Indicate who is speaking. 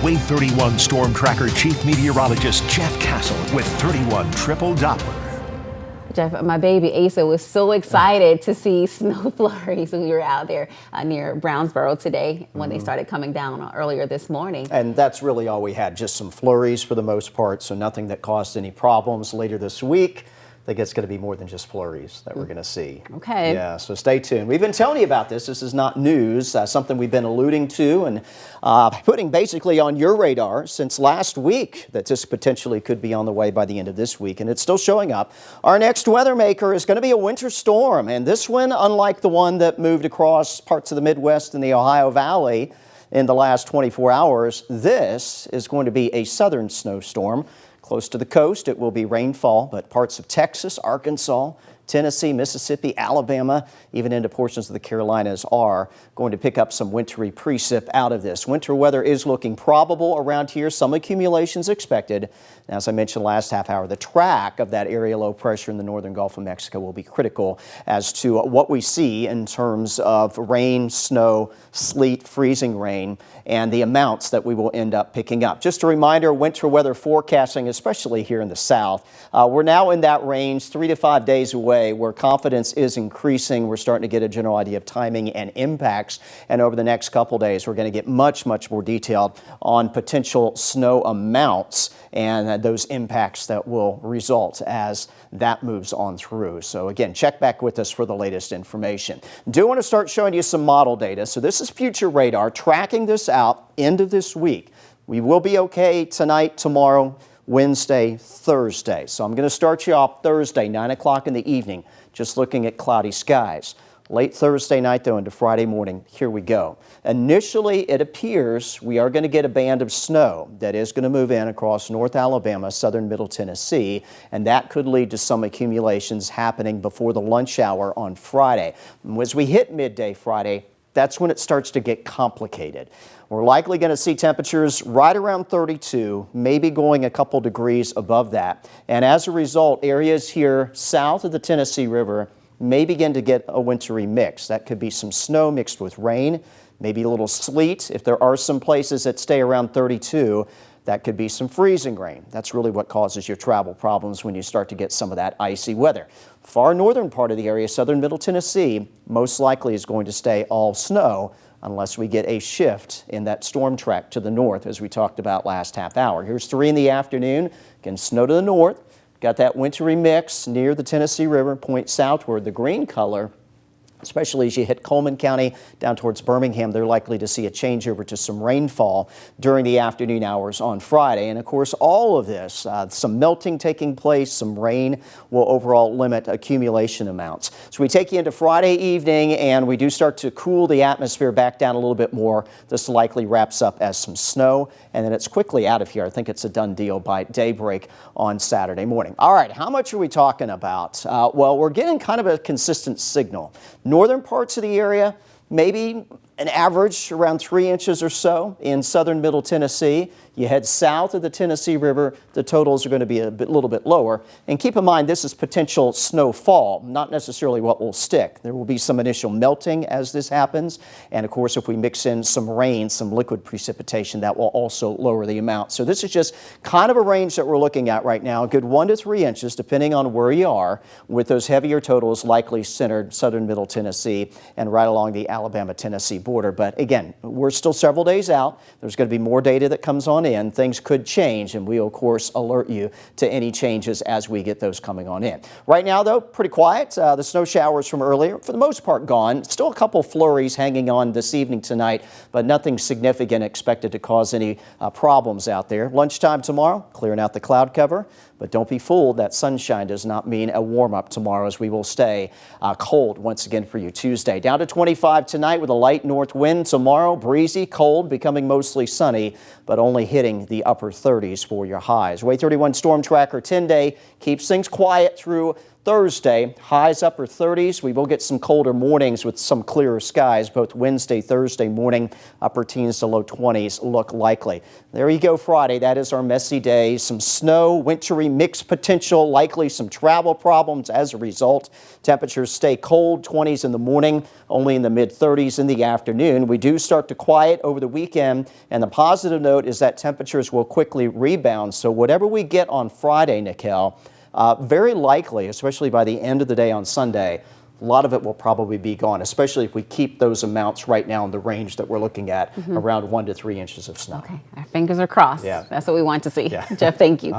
Speaker 1: Wave 31 Storm Tracker Chief Meteorologist Jeff Castle with 31 Triple Doppler.
Speaker 2: Jeff, my baby Asa was so excited to see snow flurries when we were out there near Brownsboro today when they started coming down earlier this morning.
Speaker 3: And that's really all we had, just some flurries for the most part, so nothing that caused any problems. Later this week, I think it's going to be more than just flurries that we're going to see.
Speaker 2: Okay.
Speaker 3: Yeah, so stay tuned. We've been telling you about this. This is not news, something we've been alluding to and putting basically on your radar since last week that this potentially could be on the way by the end of this week, and it's still showing up. Our next weather maker is going to be a winter storm, and this one, unlike the one that moved across parts of the Midwest and the Ohio Valley in the last 24 hours, this is going to be a southern snowstorm. Close to the coast, it will be rainfall, but parts of Texas, Arkansas, Tennessee, Mississippi, Alabama, even into portions of the Carolinas are going to pick up some wintry precip out of this. Winter weather is looking probable around here. Some accumulations expected. And as I mentioned last half hour, the track of that area low pressure in the northern Gulf of Mexico will be critical as to what we see in terms of rain, snow, sleet, freezing rain, and the amounts that we will end up picking up. Just a reminder, winter weather forecasting, especially here in the south, we're now in that range 3 to 5 days away where confidence is increasing. We're starting to get a general idea of timing and impacts. And over the next couple days, we're going to get much more detailed on potential snow amounts and those impacts that will result as that moves on through. So again, check back with us for the latest information. Do want to start showing you some model data. So this is future radar tracking this out end of this week. We will be okay tonight, tomorrow, Wednesday, Thursday. So I'm going to start you off Thursday, 9 o'clock in the evening, just looking at cloudy skies. Late Thursday night, though, into Friday morning, here we go. Initially, it appears we are going to get a band of snow that is going to move in across North Alabama, southern Middle Tennessee, and that could lead to some accumulations happening before the lunch hour on Friday. As we hit midday Friday, that's when it starts to get complicated. We're likely going to see temperatures right around 32, maybe going a couple degrees above that. And as a result, areas here south of the Tennessee River may begin to get a wintry mix. That could be some snow mixed with rain, maybe a little sleet. If there are some places that stay around 32, that could be some freezing rain. That's really what causes your travel problems when you start to get some of that icy weather. Far northern part of the area, southern Middle Tennessee, most likely is going to stay all snow unless we get a shift in that storm track to the north, as we talked about last half hour. Here's 3 in the afternoon. Again, snow to the north. Got that wintry mix near the Tennessee River, point southward. The green color, especially as you hit Coleman County down towards Birmingham, they're likely to see a changeover to some rainfall during the afternoon hours on Friday. And of course, all of this, some melting taking place, some rain will overall limit accumulation amounts. So we take you into Friday evening and we do start to cool the atmosphere back down a little bit more. This likely wraps up as some snow and then it's quickly out of here. I think it's a done deal by daybreak on Saturday morning. All right, how much are we talking about? Well, we're getting kind of a consistent signal. Northern parts of the area, maybe an average around 3 inches or so in southern Middle Tennessee. You head south of the Tennessee River, the totals are going to be a little bit lower. And keep in mind, this is potential snowfall, not necessarily what will stick. There will be some initial melting as this happens. And of course, if we mix in some rain, some liquid precipitation, that will also lower the amount. So this is just kind of a range that we're looking at right now, a good 1 to 3 inches, depending on where you are, with those heavier totals likely centered southern Middle Tennessee and right along the Alabama-Tennessee border. But again, we're still several days out. There's going to be more data that comes on in. Things could change, and we'll, of course, alert you to any changes as we get those coming on in. Right now, though, pretty quiet. The snow showers from earlier, for the most part, gone. Still a couple flurries hanging on this evening tonight, but nothing significant expected to cause any problems out there. Lunchtime tomorrow, clearing out the cloud cover. But don't be fooled, that sunshine does not mean a warm-up tomorrow, as we will stay cold once again for you Tuesday. Down to 25 tonight with a light north wind. Tomorrow, breezy, cold, becoming mostly sunny, but only hitting the upper 30s for your highs. Wave 31 Storm Tracker 10-day keeps things quiet through Thursday, highs upper 30s. We will get some colder mornings with some clearer skies. Both Wednesday, Thursday morning, upper teens to low 20s look likely. There you go, Friday. That is our messy day. Some snow, wintry mix potential, likely some travel problems as a result. Temperatures stay cold, 20s in the morning, only in the mid 30s in the afternoon. We do start to quiet over the weekend, and the positive note is that temperatures will quickly rebound. So whatever we get on Friday, Nikhil, very likely, especially by the end of the day on Sunday, a lot of it will probably be gone, especially if we keep those amounts right now in the range that we're looking at, around 1 to 3 inches of snow.
Speaker 2: Okay, our fingers are crossed.
Speaker 3: Yeah.
Speaker 2: That's what we want to see.
Speaker 3: Yeah.
Speaker 2: Jeff, thank you.